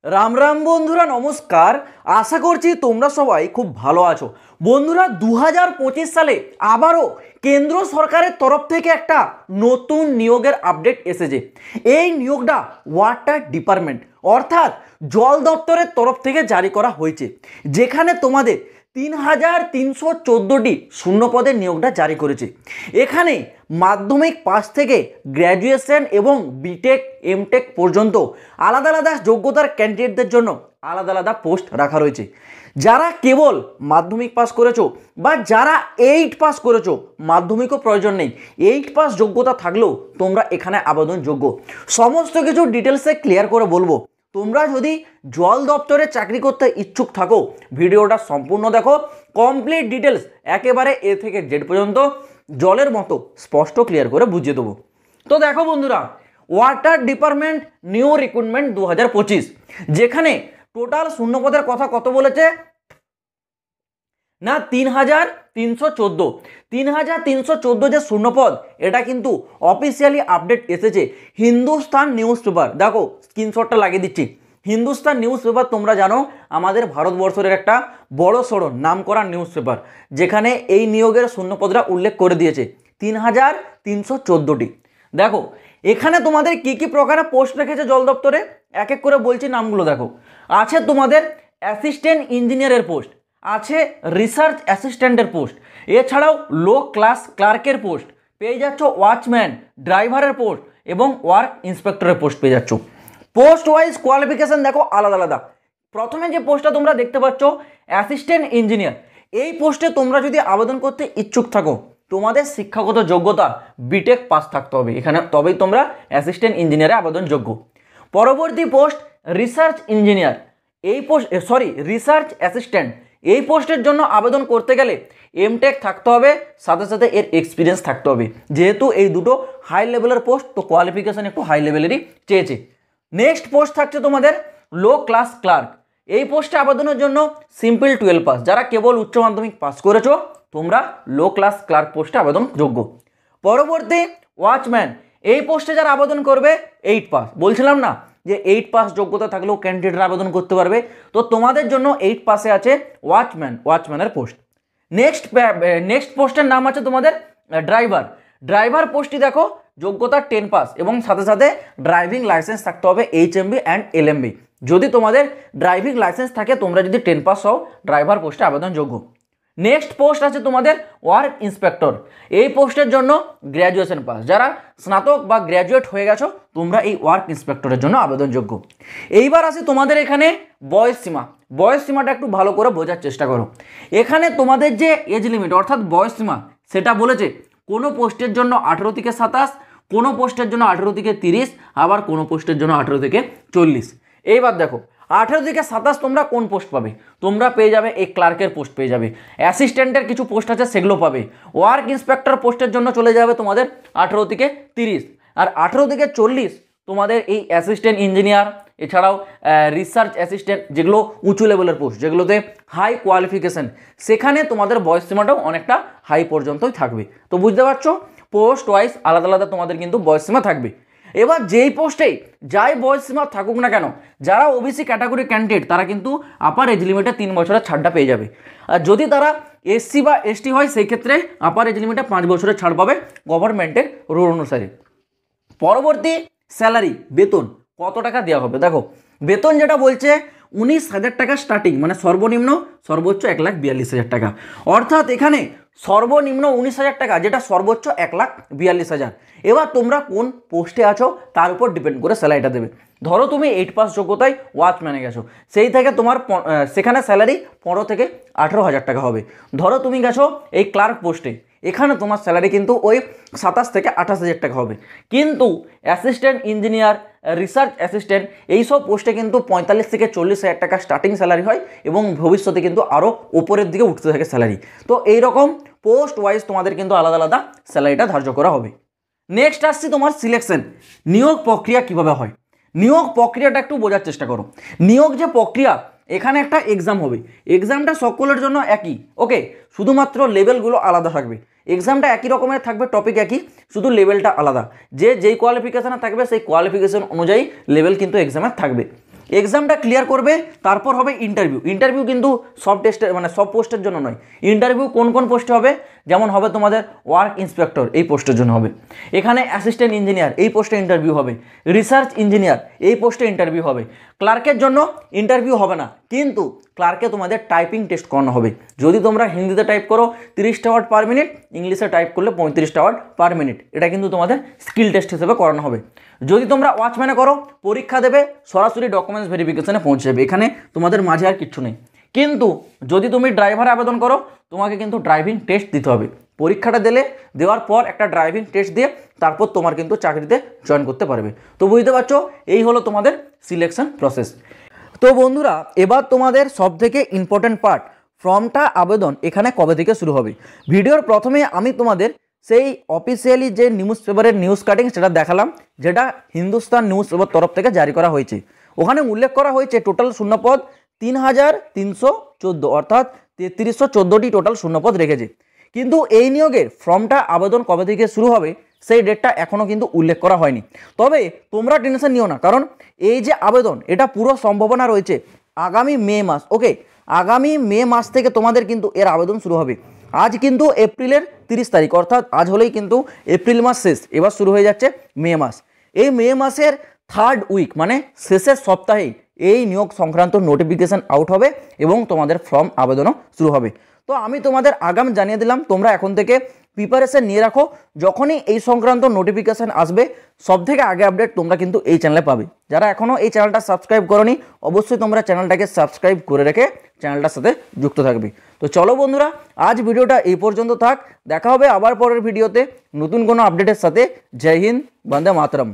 রাম রাম বন্ধুরা, নমস্কার। আশা করছি তোমরা সবাই খুব ভালো আছো। বন্ধুরা, 2025 সালে আবারও কেন্দ্র সরকারের তরফ থেকে একটা নতুন নিয়োগের আপডেট এসেছে। এই নিয়োগটা ওয়াটার ডিপার্টমেন্ট অর্থাৎ জল দপ্তরের তরফ থেকে জারি করা হয়েছে, যেখানে তোমাদের 3,314টি শূন্যপদের নিয়োগটা জারি করেছে। এখানে মাধ্যমিক পাস থেকে গ্র্যাজুয়েশন এবং বিটেক এমটেক পর্যন্ত আলাদা আলাদা যোগ্যতার ক্যান্ডিডেটদের জন্য আলাদা আলাদা পোস্ট রাখা রয়েছে। যারা কেবল মাধ্যমিক পাস করেছো বা যারা 8 পাস করেছো, মাধ্যমিকও প্রয়োজন নেই, 8 পাস যোগ্যতা থাকলেও তোমরা এখানে আবেদনযোগ্য। সমস্ত কিছু ডিটেলসে ক্লিয়ার করে বলবো। তোমরা যদি জল দপ্তরে চাকরি করতে ইচ্ছুক থাকো, ভিডিওটা সম্পূর্ণ দেখো। কমপ্লিট ডিটেলস একেবারে এ থেকে জেড পর্যন্ত জলের মতো স্পষ্ট ক্লিয়ার করে বুঝিয়ে দেবো। তো দেখো বন্ধুরা, ওয়াটার ডিপার্টমেন্ট নিউ রিক্রুটমেন্ট 2025, যেখানে টোটাল শূন্যপদের কথা কত বলেছে না, 3,314 যে শূন্যপদ, এটা কিন্তু অফিসিয়ালি আপডেট এসেছে হিন্দুস্তান নিউজ পেপার। দেখো স্ক্রিনশটটা লাগিয়ে দিচ্ছি। হিন্দুস্তান নিউজ পেপার তোমরা জানো আমাদের ভারতবর্ষের একটা বড় সড়ো নাম করা নিউজ পেপার, যেখানে এই নিয়োগের শূন্যপদটা উল্লেখ করে দিয়েছে 3,314টি। দেখো এখানে তোমাদের কি কি প্রকারে পোস্ট রেখেছে জল দপ্তরে, এক এক করে বলছি নামগুলো। দেখো আছে তোমাদের অ্যাসিস্ট্যান্ট ইঞ্জিনিয়ারের পোস্ট, আছে রিসার্চ অ্যাসিস্ট্যান্টের পোস্ট, এছাড়াও লো ক্লাস ক্লার্কের পোস্ট পেয়ে যাচ্ছ, ওয়াচম্যান ড্রাইভারের পোস্ট এবং ওয়ার্ক ইন্সপেক্টরের পোস্ট পেয়ে যাচ্ছ। পোস্ট ওয়াইজ কোয়ালিফিকেশন দেখো আলাদা আলাদা। প্রথমে যে পোস্টটা তোমরা দেখতে পাচ্ছ অ্যাসিস্ট্যান্ট ইঞ্জিনিয়ার, এই পোস্টে তোমরা যদি আবেদন করতে ইচ্ছুক থাকো, তোমাদের শিক্ষাগত যোগ্যতা বিটেক পাস থাকতে হবে এখানে, তবেই তোমরা অ্যাসিস্ট্যান্ট ইঞ্জিনিয়ারে আবেদনযোগ্য। পরবর্তী পোস্ট রিসার্চ ইঞ্জিনিয়ার, এই পোস্ট রিসার্চ অ্যাসিস্ট্যান্ট, এই পোস্টের জন্য আবেদন করতে গেলে এমটেক থাকতে হবে, সাথে সাথে এর এক্সপিরিয়েন্স থাকতে হবে। যেহেতু এই দুটো হাই লেভেলের পোস্ট, তো কোয়ালিফিকেশন একটু হাই লেভেলেরই চেয়েছে। নেক্সট পোস্ট থাকছে তোমাদের লো ক্লাস ক্লার্ক, এই পোস্টে আবেদনের জন্য সিম্পল 12 পাস, যারা কেবল উচ্চ মাধ্যমিক পাস করেছো তোমরা লো ক্লাস ক্লার্ক পোস্টে আবেদন যোগ্য। পরবর্তী ওয়াচম্যান, এই পোস্টে যারা আবেদন করবে 8 পাস, বলছিলাম না যে 8 পাস যোগ্যতা থাকলেও ক্যান্ডিডেটরা আবেদন করতে পারবে, তো তোমাদের জন্য 8 পাসে আছে ওয়াচম্যানের পোস্ট। নেক্সট পোস্টের নাম আছে তোমাদের ড্রাইভার পোস্টটি দেখো যোগ্যতা 10 পাস এবং সাথে সাথে ড্রাইভিং লাইসেন্স থাকতে হবে HMB অ্যান্ড LMB। যদি তোমাদের ড্রাইভিং লাইসেন্স থাকে, তোমরা যদি 10 পাস হও, ড্রাইভার পোস্টে আবেদনযোগ্য। নেক্সট পোস্ট আছে তোমাদের ওয়ার্ক ইন্সপেক্টর, এই পোস্টের জন্য গ্র্যাজুয়েশন পাস, যারা স্নাতক বা গ্র্যাজুয়েট হয়ে গেছো তোমরা এই ওয়ার্ক ইন্সপেক্টরের জন্য আবেদনযোগ্য। এইবার আসি তোমাদের এখানে বয়স সীমাটা একটু ভালো করে বোঝার চেষ্টা করো। এখানে তোমাদের যে এজ লিমিট অর্থাৎ বয়স সীমা, সেটা বলেছে কোনো পোস্টের জন্য 18 থেকে 27, কোনো পোস্টের জন্য 18 থেকে 30, আবার কোনো পোস্টের জন্য 18 থেকে 40। এইবার দেখো 18 থেকে 27 তোমরা কোন পোস্ট পাবে, তোমরা পেয়ে যাবে এই ক্লার্কের পোস্ট পেয়ে যাবে, অ্যাসিস্ট্যান্টের কিছু পোস্ট আছে সেগুলো পাবে। ওয়ার্ক ইন্সপেক্টর পোস্টের জন্য চলে যাবে তোমাদের 18 থেকে 30, আর 18 থেকে 40 তোমাদের এই অ্যাসিস্ট্যান্ট ইঞ্জিনিয়ার, এছাড়াও রিসার্চ অ্যাসিস্ট্যান্ট, যেগুলো উঁচু লেভেলের পোস্ট, যেগুলোতে হাই কোয়ালিফিকেশন, সেখানে তোমাদের বয়স সীমাটাও অনেকটা হাই পর্যন্তই থাকবে। তো বুঝতে পারছো, পোস্ট ওয়াইজ আলাদা আলাদা তোমাদের কিন্তু বয়স সীমা থাকবে। এবার যেই পোস্টেই যাই বয়স সীমা থাকুক না কেন, যারা ওবিসি ক্যাটাগরি ক্যান্ডিডেট তারা কিন্তু আপার এজ লিমিটে 3 বছরের ছাড়টা পেয়ে যাবে, আর যদি তারা SC বা ST হয় সেই ক্ষেত্রে আপার এজ লিমিটে 5 বছরের ছাড় পাবে গভর্নমেন্টের রুল অনুসারে। পরবর্তী স্যালারি, বেতন কত টাকা দেওয়া হবে, দেখো বেতন যেটা বলছে 19,000 টাকা স্টার্টিং, মানে সর্বনিম্ন, সর্বোচ্চ 1,42,000 টাকা। অর্থাৎ এখানে সর্বনিম্ন 19,000 টাকা, যেটা সর্বোচ্চ 1,42,000। এবার তোমরা কোন পোস্টে আছো তার উপর ডিপেন্ড করে স্যালারিটা দেবে। ধরো তুমি 8 পাস যোগ্যতায় ওয়াচম্যানে গেছো, সেই থেকে তোমার সেখানে স্যালারি 15 থেকে 18,000 টাকা হবে। ধরো তুমি গেছো এই ক্লার্ক পোস্টে, এখানে তোমার স্যালারি কিন্তু ওই 27 থেকে 28,000 টাকা হবে। কিন্তু অ্যাসিস্ট্যান্ট ইঞ্জিনিয়ার, রিসার্চ অ্যাসিস্ট্যান্ট, এইসব পোস্টে কিন্তু 45 থেকে 40,000 টাকা স্টার্টিং স্যালারি হয় এবং ভবিষ্যতে কিন্তু আরও উপরের দিকে উঠতে থাকে স্যালারি। তো এইরকম পোস্ট ওয়াইজ তোমাদের কিন্তু আলাদা আলাদা স্যালারিটা ধার্য করা হবে। নেক্সট আসছি তোমার সিলেকশন, নিয়োগ প্রক্রিয়া কিভাবে হয়। নিয়োগ প্রক্রিয়াটা একটু বোঝার চেষ্টা করো। নিয়োগ যে প্রক্রিয়া, এখানে একটা এক্সাম হবে, এক্সামটা সকলের জন্য একই, ওকে, শুধুমাত্র লেভেলগুলো আলাদা থাকবে। এক্সামটা একই রকমের থাকবে, টপিক একই, শুধু লেভেলটা আলাদা। যেই কোয়ালিফিকেশানে থাকবে সেই কোয়ালিফিকেশান অনুযায়ী লেভেল কিন্তু এক্সামের থাকবে। এক্সামটা ক্লিয়ার করবে, তারপর হবে ইন্টারভিউ। ইন্টারভিউ কিন্তু সব টেস্টের মানে সব পোস্টের জন্য নয়। ইন্টারভিউ কোন কোন পোস্টে হবে, যেমন হবে তোমাদের ওয়ার্ক ইন্সপেক্টর, এই পোস্টের জন্য হবে। এখানে অ্যাসিস্ট্যান্ট ইঞ্জিনিয়ার, এই পোস্টে ইন্টারভিউ হবে। রিসার্চ ইঞ্জিনিয়ার, এই পোস্টে ইন্টারভিউ হবে। ক্লার্কের জন্য ইন্টারভিউ হবে না, কিন্তু ক্লার্কে তোমাদের টাইপিং টেস্ট করানো হবে। যদি তোমরা হিন্দিতে টাইপ করো 30টা ওয়ার্ড পার মিনিট, ইংলিশে টাইপ করলে 35টা ওয়ার্ড পার মিনিট, এটা কিন্তু তোমাদের স্কিল টেস্ট হিসেবে করানো হবে। যদি তোমরা ওয়াচম্যানে করো, পরীক্ষা দেবে, সরাসরি ডকুমেন্টস ভেরিফিকেশনে পৌঁছে যাবে, এখানে তোমাদের মাঝে আর কিচ্ছু নেই। কিন্তু যদি তুমি ড্রাইভারে আবেদন করো, তোমাকে কিন্তু ড্রাইভিং টেস্ট দিতে হবে। পরীক্ষাটা দেওয়ার পর একটা ড্রাইভিং টেস্ট দিয়ে তারপর তোমার কিন্তু চাকরিতে জয়েন করতে পারবে। তো বুঝতে পারছো, এই হলো তোমাদের সিলেকশন প্রসেস। তো বন্ধুরা, এবার তোমাদের সবথেকে ইম্পর্টেন্ট পার্ট, ফর্মটা আবেদন এখানে কবে থেকে শুরু হবে। ভিডিওর প্রথমে আমি তোমাদের সেই অফিসিয়ালি যে নিউজ পেপারের নিউজ কাটিং সেটা দেখালাম, যেটা হিন্দুস্তান নিউজ পেপার তরফ থেকে জারি করা হয়েছে। ওখানে উল্লেখ করা হয়েছে টোটাল শূন্যপদ 3314, অর্থাৎ 3314টি টোটাল শূন্যপদ রেখেছে। কিন্তু এই নিয়োগের ফর্মটা আবেদন কবে থেকে শুরু হবে সেই ডেটটা এখনও কিন্তু উল্লেখ করা হয়নি। তবে তোমরা টেনশন নিও না, কারণ এই যে আবেদন, এটা পুরো সম্ভাবনা রয়েছে আগামী মে মাস। ওকে, আগামী মে মাস থেকে তোমাদের কিন্তু এর আবেদন শুরু হবে। আজ কিন্তু এপ্রিলের 30 তারিখ, অর্থাৎ আজ হলেই কিন্তু এপ্রিল মাস শেষ, এবার শুরু হয়ে যাচ্ছে মে মাস। এই মে মাসের 3rd উইক মানে শেষের সপ্তাহেই এই নিয়োগ সংক্রান্ত নোটিফিকেশান আউট হবে এবং তোমাদের ফর্ম আবেদনও শুরু হবে। তো আমি তোমাদের আগাম জানিয়ে দিলাম, তোমরা এখন থেকে প্রিপারেশন নিয়ে রাখো। যখনই এই সংক্রান্ত নোটিফিকেশান আসবে, সবথেকে আগে আপডেট তোমরা কিন্তু এই চ্যানেলে পাবে। যারা এখনও এই চ্যানেলটা সাবস্ক্রাইব করোনি, অবশ্যই তোমরা চ্যানেলটাকে সাবস্ক্রাইব করে রেখে চ্যানেলটার সাথে যুক্ত থাকবে। তো চলো বন্ধুরা, আজ ভিডিওটা এই পর্যন্ত থাক। দেখা হবে আবার পরের ভিডিওতে নতুন কোনো আপডেটের সাথে। জয় হিন্দ, বন্দে মাতরম।